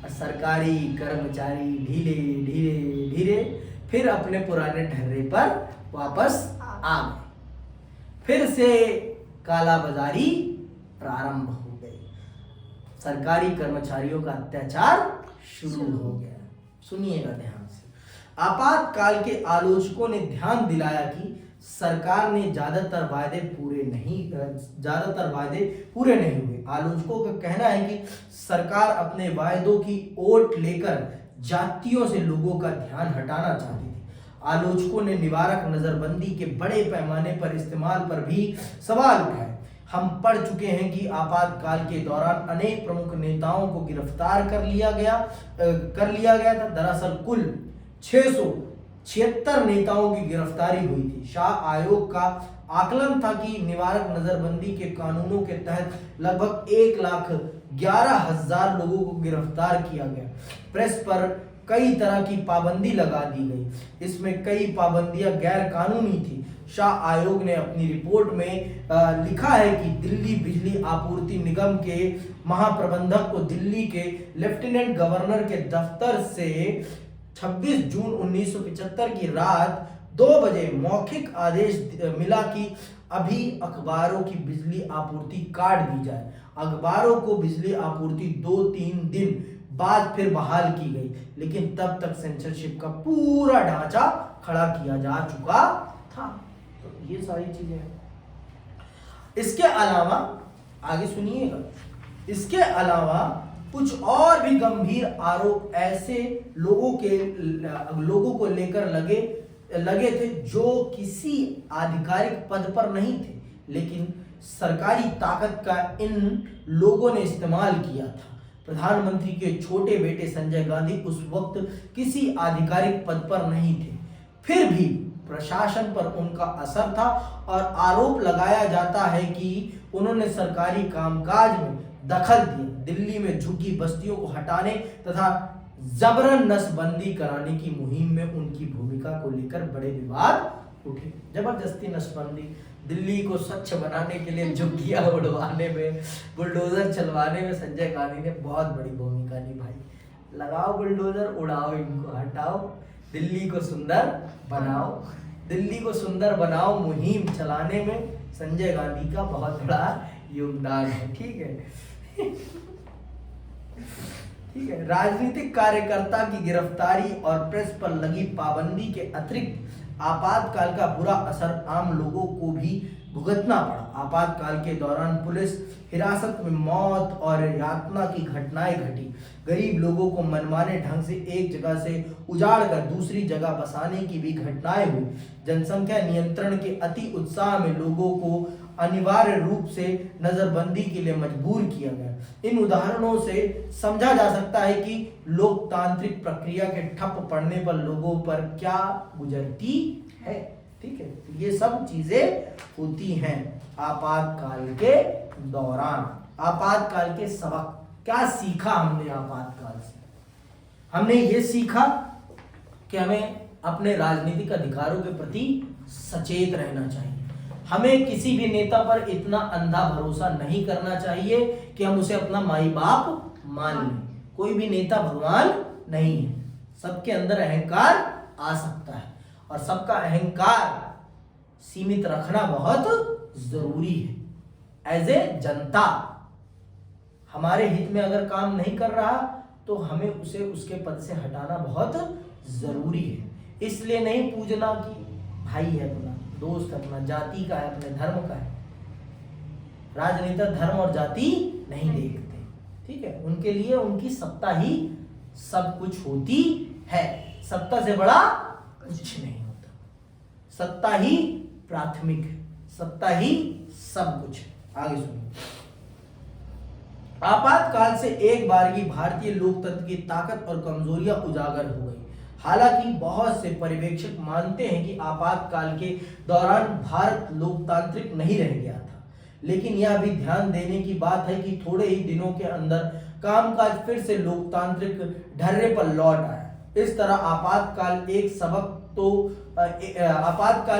और सरकारी कर्मचारी धीरे धीरे धीरे फिर अपने पुराने ढर्रे पर वापस आ गए। फिर से काला बाजारी प्रारंभ हो गई। सरकारी कर्मचारियों का अत्याचार शुरू हो गया। सुनिएगा ध्यान से। आपातकाल के आलोचकों ने ध्यान दिलाया कि सरकार ने ज्यादातर वायदे पूरे नहीं हुए। आलोचकों का कहना है कि सरकार अपने वायदों की ओट लेकर जातियों से लोगों का ध्यान हटाना चाहती थी। आलोचकों ने निवारक नजरबंदी के बड़े पैमाने पर इस्तेमाल पर भी सवाल उठाए। हम पढ़ चुके हैं कि आपातकाल के दौरान अनेक प्रमुख नेताओं को गिरफ्तार कर लिया गया था। दरअसल कुल 676 नेताओं की गिरफ्तारी हुई थी। शाह आयोग का आकलन था कि निवारक नजरबंदी के कानूनों के तहत लगभग 1,11,000 लोगों को गिरफ्तार किया गया। प्रेस पर कई तरह की पाबंदी लगा दी गई। इसमें कई पाबंदियां गैर कानूनी थी। शाह आयोग ने अपनी रिपोर्ट में लिखा है कि दिल्ली बिजली आपूर्ति निगम के महाप्रबंधक को दिल्ली के लेफ्टिनेंट गवर्नर के दफ्तर से 26 जून 1975 की रात 2 बजे मौखिक आदेश मिला कि अभी अखबारों की बिजली आपूर्ति काट दी जाए। अखबारों को बिजली आपूर्ति 2-3 दिन बाद फिर बहाल की गई, लेकिन तब तक सेंसरशिप का पूरा ढांचा खड़ा किया जा चुका था। तो ये सारी चीजें हैं। इसके अलावा आगे सुनिएगा, इसके अलावा कुछ और भी गंभीर आरोप ऐसे लोगों को लेकर लगे थे जो किसी आधिकारिक पद पर नहीं थे, लेकिन सरकारी ताकत का इन लोगों ने इस्तेमाल किया था। प्रधानमंत्री के छोटे बेटे संजय गांधी उस वक्त किसी आधिकारिक पद पर नहीं थे, फिर भी प्रशासन पर उनका असर था और आरोप लगाया जाता है कि उन्होंने सरकारी कामकाज में दखल दिया। दिल्ली में झुग्गी बस्तियों को हटाने तथा जबरन नसबंदी कराने की मुहिम में उनकी भूमिका को लेकर बड़े विवाद उठे। जबरदस्ती नसबंदी, दिल्ली को स्वच्छ बनाने के लिए झुग्गियां उड़वाने में, बुलडोजर चलवाने में संजय गांधी ने बहुत बड़ी भूमिका निभाई। लगाओ बुलडोजर, उड़ाओ इनको, हटाओ, दिल्ली को सुंदर बनाओ। दिल्ली को सुंदर बनाओ मुहिम चलाने में संजय गांधी का बहुत बड़ा योगदान है। ठीक है ठीक है। राजनीतिक कार्यकर्ता की गिरफ्तारी और प्रेस पर लगी पाबंदी के अतिरिक्त आपातकाल का बुरा असर आम लोगों को भी भुगतना पड़ा। आपातकाल के दौरान पुलिस हिरासत में मौत और यातना की घटनाएं घटी। गरीब लोगों को मनमाने ढंग से एक जगह से उजाड़ कर दूसरी जगह बसाने की भी घटनाएं हुई। जनसंख्या नियंत्रण के अति उत्साह में लोगों को अनिवार्य रूप से नजरबंदी के लिए मजबूर किया गया। इन उदाहरणों से समझा जा सकता है कि लोकतांत्रिक प्रक्रिया के ठप पड़ने पर लोगों पर क्या गुजरती है। ठीक है, तो ये सब चीजें होती हैं आपातकाल के दौरान। आपातकाल के सबक क्या सीखा हमने आपातकाल से? हमने ये सीखा कि हमें अपने राजनीतिक अधिकारों के प्रति सचेत रहना चाहिए। हमें किसी भी नेता पर इतना अंधा भरोसा नहीं करना चाहिए कि हम उसे अपना माई बाप मान लें। कोई भी नेता भगवान नहीं है। सबके अंदर अहंकार आ सकता है और सबका अहंकार सीमित रखना बहुत जरूरी है। एज ए जनता हमारे हित में अगर काम नहीं कर रहा तो हमें उसे उसके पद से हटाना बहुत जरूरी है। इसलिए नहीं पूजना कि भाई है अपना, दोस्त अपना, जाति का है, अपने धर्म का है। राजनेता धर्म और जाति नहीं देखते। ठीक है, उनके लिए उनकी सत्ता ही सब कुछ होती है। सत्ता से बड़ा कुछ नहीं होता। सत्ता ही प्राथमिक है, सत्ता ही सब कुछ है। आगे सुनिए। आपातकाल से एक बार की भारतीय लोकतंत्र की ताकत और कमजोरियां उजागर हो गई। हालांकि बहुत से पर्यवेक्षक मानते हैं कि आपातकाल के दौरान भारत लोकतांत्रिक नहीं रह गया था, लेकिन यह भी ध्यान देने की बात है कि थोड़े ही दिनों के अंदर कामकाज फिर से लोकतांत्रिक ढर्रे पर लौट आया। इस तरह आपातकाल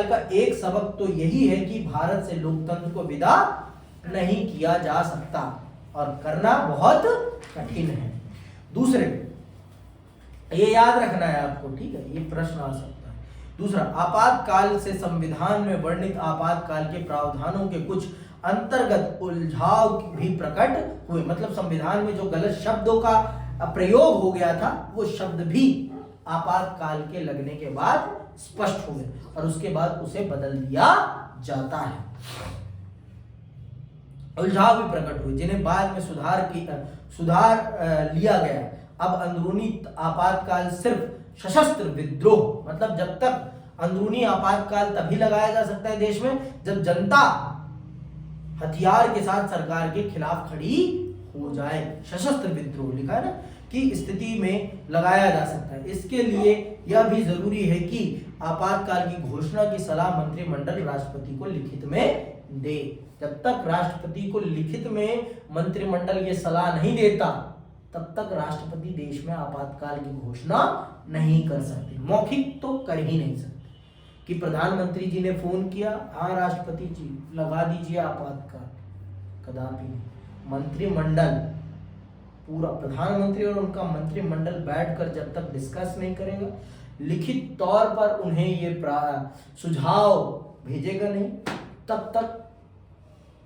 का एक सबक तो यही है कि भारत से लोकतंत्र को विदा नहीं किया जा सकता और करना बहुत कठिन है। दूसरे, ये याद रखना है आपको, ठीक है, ये प्रश्न आ सकता है। दूसरा, आपातकाल से संविधान में वर्णित आपातकाल के प्रावधानों के कुछ अंतर्गत उलझाव भी प्रकट हुए। मतलब संविधान में जो गलत शब्दों का प्रयोग हो गया था वो शब्द भी आपातकाल के लगने के बाद स्पष्ट हो गए और उसके बाद उसे बदल दिया जाता है। उलझाव भी प्रकट हुए जिन्हें बाद में सुधार लिया गया। अब अंदरूनी आपातकाल सिर्फ सशस्त्र विद्रोह, मतलब जब तक अंदरूनी आपातकाल तभी लगाया जा सकता है देश में जब जनता हथियार के साथ सरकार के खिलाफ खड़ी हो जाए। सशस्त्र विद्रोह लिखा है ना की स्थिति में लगाया जा सकता है। इसके लिए यह भी जरूरी है कि आपातकाल की घोषणा की सलाह मंत्रिमंडल राष्ट्रपति को लिखित में दे। जब तक राष्ट्रपति को लिखित में मंत्रिमंडल ये सलाह नहीं देता तब तक राष्ट्रपति देश में आपातकाल की घोषणा नहीं कर सकते। मौखिक तो कर ही नहीं सकते कि प्रधानमंत्री जी ने फोन किया, हाँ राष्ट्रपति जी लगा दीजिए आपातकाल, कदापि नहीं। मंत्रिमंडल पूरा, प्रधानमंत्री और उनका मंत्रिमंडल बैठकर जब तक डिस्कस नहीं करेगा, लिखित तौर पर उन्हें ये सुझाव भेजेगा नहीं, तब तक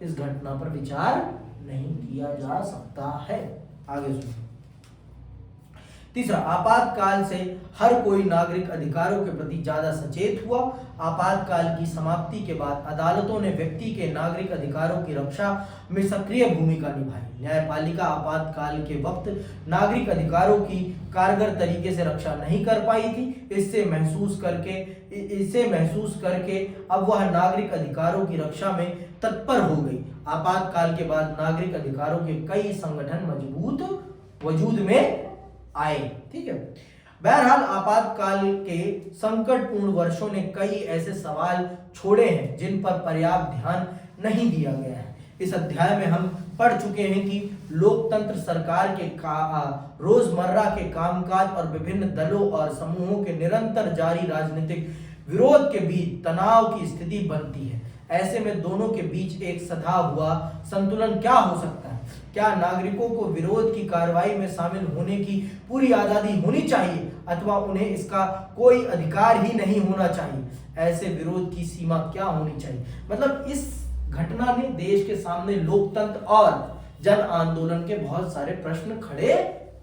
इस घटना पर विचार नहीं किया जा सकता है। आगे सुनिए। तीसरा, आपातकाल से हर कोई नागरिक अधिकारों के प्रति ज्यादा सचेत हुआ। आपातकाल की समाप्ति के बाद अदालतों ने व्यक्ति के नागरिक अधिकारों की रक्षा में सक्रिय भूमिका निभाई। न्यायपालिका आपातकाल के वक्त नागरिक अधिकारों की कारगर तरीके से रक्षा नहीं कर पाई थी। इसे महसूस करके अब वह नागरिक अधिकारों की रक्षा में तत्पर हो गई। आपातकाल के बाद नागरिक अधिकारों के कई संगठन मजबूत वजूद में आए। ठीक है। बहरहाल आपातकाल के संकटपूर्ण वर्षों ने कई ऐसे सवाल छोड़े हैं जिन पर पर्याप्त ध्यान नहीं दिया गया है। इस अध्याय में हम पढ़ चुके हैं कि लोकतंत्र सरकार के रोजमर्रा के कामकाज और विभिन्न दलों और समूहों के निरंतर जारी राजनीतिक विरोध के बीच तनाव की स्थिति बनती है। ऐसे में दोनों के बीच एक सधा हुआ संतुलन क्या हो सकता है? क्या नागरिकों को विरोध की कार्रवाई में शामिल होने की पूरी आजादी होनी चाहिए अथवा उन्हें इसका कोई अधिकार ही नहीं होना चाहिए? ऐसे विरोध की सीमा क्या होनी चाहिए? मतलब इस घटना ने देश के सामने लोकतंत्र और जन आंदोलन के बहुत सारे प्रश्न खड़े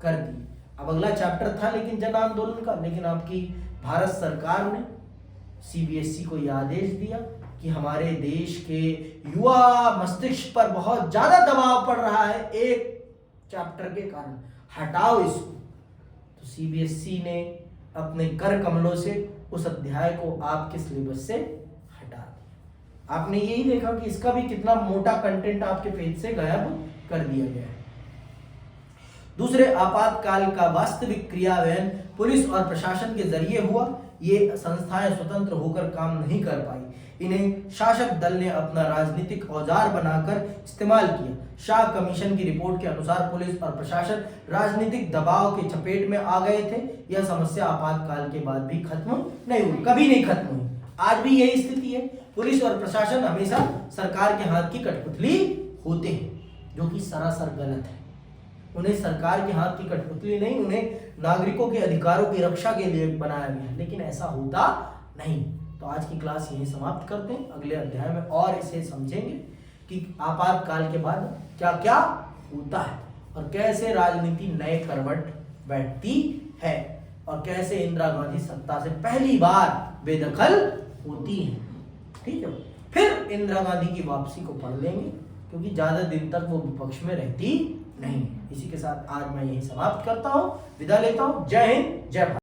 कर दिए। अब अगला चैप्टर था लेकिन जन आंदोलन का, लेकिन आपकी भारत सरकार ने सीबीएसई को यह आदेश दिया कि हमारे देश के युवा मस्तिष्क पर बहुत ज्यादा दबाव पड़ रहा है एक चैप्टर के कारण, हटाओ इसको। तो सीबीएसई ने अपने कर कमलों से उस अध्याय को आपके सिलेबस से हटा दिया। आपने यही देखा कि इसका भी कितना मोटा कंटेंट आपके पेज से गायब कर दिया गया है। दूसरे, आपातकाल का वास्तविक क्रियान्वयन पुलिस और प्रशासन के जरिए हुआ। ये संस्थाएं स्वतंत्र होकर काम नहीं कर पाई। इन्हें शासक दल ने अपना राजनीतिक औजार बनाकर इस्तेमाल किया। शाह कमीशन की रिपोर्ट के अनुसार पुलिस और प्रशासन राजनीतिक दबाव के चपेट में आ गए थे। यह समस्या आपातकाल के बाद भी खत्म नहीं हुई, कभी नहीं खत्म हुई। आज भी यही स्थिति है। पुलिस और प्रशासन हमेशा सरकार के हाथ की कठपुतली होते हैं, जो कि सरासर गलत है। उन्हें सरकार के हाथ की कठपुतली नहीं, उन्हें नागरिकों के अधिकारों की रक्षा के लिए बनाया गया है, लेकिन ऐसा होता नहीं। तो आज की क्लास यहीं समाप्त करते हैं। अगले अध्याय में और इसे समझेंगे कि आपातकाल के बाद क्या क्या होता है और कैसे राजनीति नए करवट बैठती है और कैसे इंदिरा गांधी सत्ता से पहली बार बेदखल होती है। ठीक है, फिर इंदिरा गांधी की वापसी को पढ़ लेंगे क्योंकि ज्यादा दिन तक वो विपक्ष में रहती नहीं। इसी के साथ आज मैं यही समाप्त करता हूं, विदा लेता हूं। जय हिंद, जय भारत।